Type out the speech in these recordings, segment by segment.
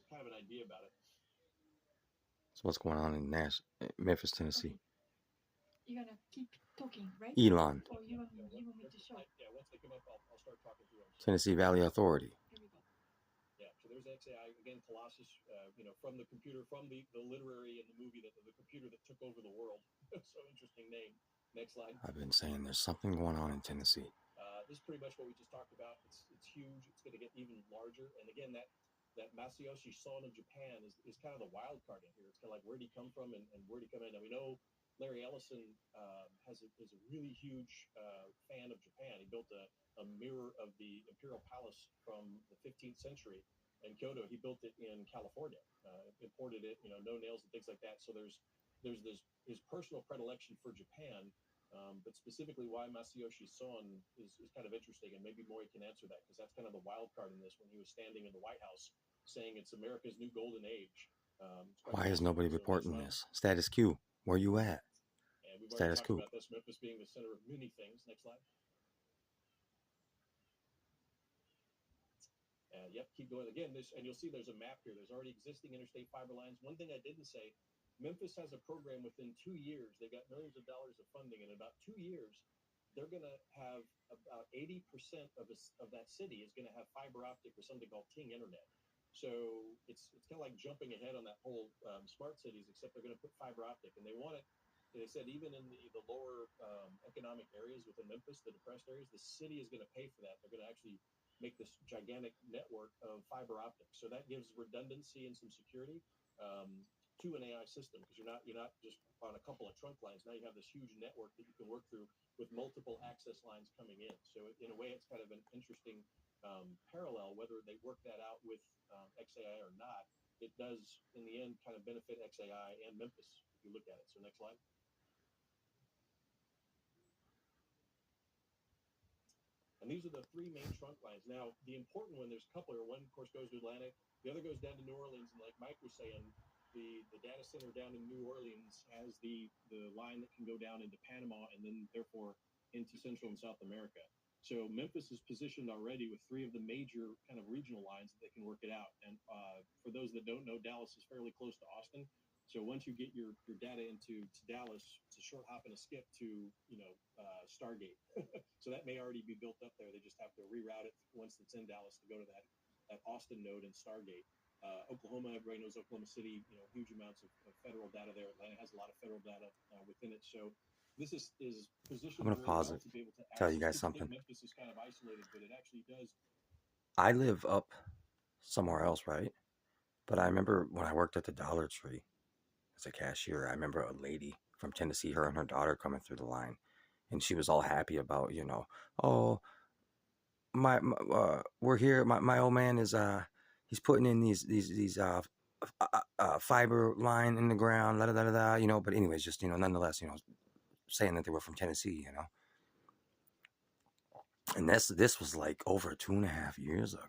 kind of an idea about it. So what's going on in Memphis, Tennessee? You're gonna keep talking, right? Elon. Or you want me to show? Yeah, once they come up, I'll start talking to them. Tennessee Valley Authority. Here we go. Yeah, so there's XAI again, Colossus. From the computer, from the literary and the movie that the computer that took over the world. So interesting name. Next slide. I've been saying there's something going on in Tennessee. This is pretty much what we just talked about. It's huge. It's going to get even larger. And again, that Masayoshi Son of Japan is kind of the wild card in here. It's kind of like, where did he come from and where did he come in? And we know Larry Ellison is a really huge fan of Japan. He built a mirror of the Imperial Palace from the 15th century in Kyoto. He built it in California, imported it, no nails and things like that. So there's this his personal predilection for Japan. But specifically why Masayoshi Son is kind of interesting, and maybe Maury can answer that, because that's kind of the wild card in this, when he was standing in the White House saying it's America's new golden age. Why is nobody reporting this? Status quo. Where you at? And we've already talked about this, Memphis being the center of many things. Next slide. Yep, keep going. Again, and you'll see there's a map here. There's already existing interstate fiber lines. One thing I didn't say, Memphis has a program within 2 years. They got millions of dollars of funding. In about 2 years, they're going to have about 80% of that city is going to have fiber optic, or something called Ting Internet. So it's kind of like jumping ahead on that whole smart cities, except they're going to put fiber optic. And they want it, they said, even in the lower economic areas within Memphis, the depressed areas, the city is going to pay for that. They're going to actually make this gigantic network of fiber optics. So that gives redundancy and some security to an AI system, because you're not just on a couple of trunk lines. Now you have this huge network that you can work through with multiple access lines coming in. So in a way, it's kind of an interesting parallel. Whether they work that out with XAI or not, it does in the end kind of benefit XAI and Memphis if you look at it. So next slide. And these are the three main trunk lines. Now, the important one, there's a couple here. One, of course, goes to Atlantic. The other goes down to New Orleans. And like Mike was saying, the data center down in New Orleans has the line that can go down into Panama and then, therefore, into Central and South America. So Memphis is positioned already with three of the major kind of regional lines that they can work it out. And for those that don't know, Dallas is fairly close to Austin. So once you get your data to Dallas, it's a short hop and a skip to Stargate. So that may already be built up there. They just have to reroute it once it's in Dallas to go to that Austin node in Stargate. Oklahoma, everybody knows Oklahoma City. Huge amounts of federal data there. Atlanta has a lot of federal data within it. So this is positioned. I'm gonna pause it. To be able to tell you guys something. Memphis is kind of isolated, but it actually does. I live up somewhere else, right? But I remember when I worked at the Dollar Tree as a cashier, I remember a lady from Tennessee, her and her daughter coming through the line, and she was all happy about, oh, we're here. My old man is he's putting in these fiber line in the ground, But anyways, just nonetheless, saying that they were from Tennessee, And this was like over 2.5 years ago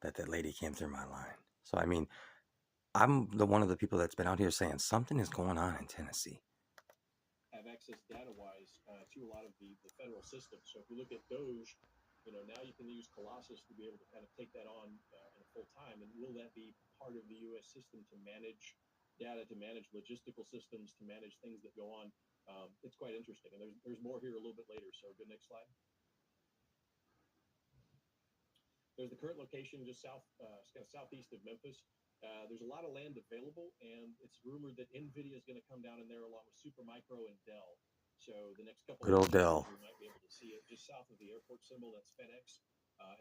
that lady came through my line. So I mean, I'm one of the people that's been out here saying something is going on in Tennessee. Have access data-wise to a lot of the federal systems. So if you look at Doge, now you can use Colossus to be able to kind of take that on in a full time. And will that be part of the U.S. system to manage data, to manage logistical systems, to manage things that go on? It's quite interesting. And there's more here a little bit later. So good, next slide. There's the current location just kind of southeast of Memphis. There's a lot of land available, and it's rumored that NVIDIA is going to come down in there along with Supermicro and Dell. So the next couple of years, Dell, we might be able to see it just south of the airport symbol. That's FedEx.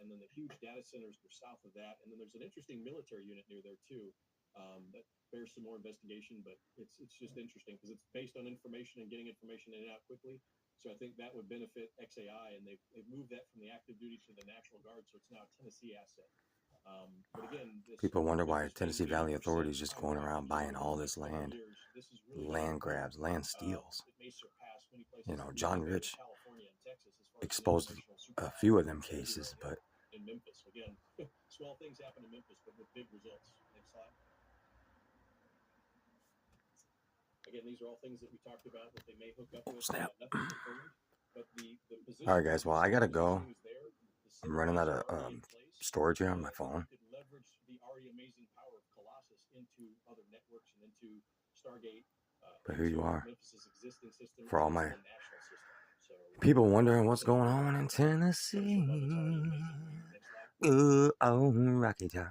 And then the huge data centers are south of that. And then there's an interesting military unit near there, too, that bears some more investigation. But it's just interesting because it's based on information and getting information in and out quickly. So I think that would benefit XAI, and they've moved that from the active duty to the National Guard, so it's now a Tennessee asset. But again, people wonder why Tennessee Valley Authority is just going around buying all this land, land grabs, land steals. John Rich exposed a few of them cases, but in Memphis, again, small things happen in Memphis, but with big results. Next slide. Again, these are all things that we talked about that they may hook up with. Snap. Nothing confirmed, but the position. All right, guys. Well, I gotta go. I'm running out of storage here on my phone. You could leverage the already amazing power of Colossus into other networks and into Stargate. But here you are. Memphis's existing system For all my and the national system. So, people wondering what's going on in Tennessee. Good old Rocky Top,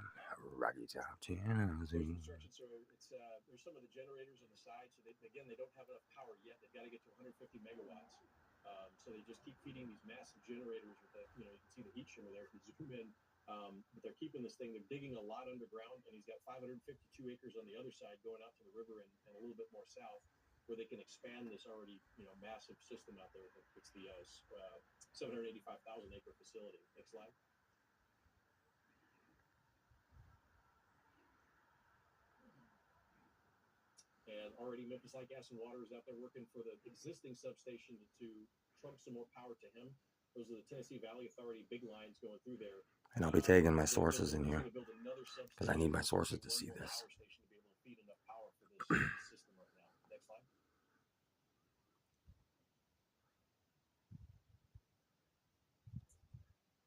Tennessee. So it's there's some of the generators on the side. So they don't have enough power yet. They've got to get to 150 megawatts. So they just keep feeding these massive generators with the, you can see the heat shimmer there if you zoom in. But they're keeping this thing. They're digging a lot underground, and he's got 552 acres on the other side going out to the river and a little bit more south, where they can expand this already, massive system out there. It's the 785,000 acre facility. Next slide. And already Memphis Light, Gas, and Water is out there working for the existing substation to trump some more power to him. Those are the Tennessee Valley Authority big lines going through there. And I'll be tagging my sources in here because I need my sources to see this. Power station to be able to feed enough power for this system right now. Next slide.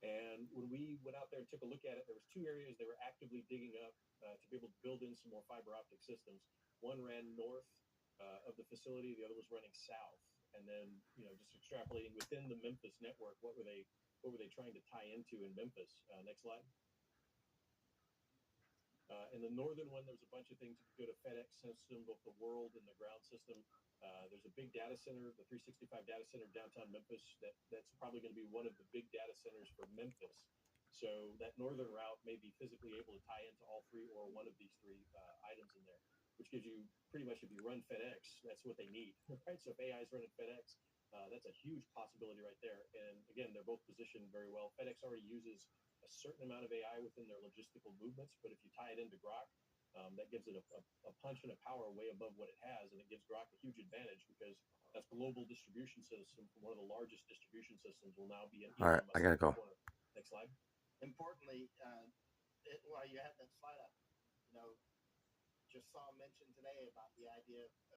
And when we went out there and took a look at it, there was two areas they were actively digging up to be able to build in some more fiber optic systems. One ran north of the facility, the other was running south. And then, just extrapolating within the Memphis network, what were they trying to tie into in Memphis? Next slide. In the northern one, there's a bunch of things. You could go to FedEx system, both the world and the ground system. There's a big data center, the 365 data center downtown Memphis. That's probably going to be one of the big data centers for Memphis. So that northern route may be physically able to tie into all three or one of these three items in there, which gives you pretty much, if you run FedEx, that's what they need, right? So if AI is running FedEx, that's a huge possibility right there. And again, they're both positioned very well. FedEx already uses a certain amount of AI within their logistical movements, but if you tie it into Grok, that gives it a punch and a power way above what it has, and it gives Grok a huge advantage because that's global distribution system. One of the largest distribution systems will now be in. All right, I gotta go. Next slide. Importantly, while you had that slide up, just saw mention today about the idea of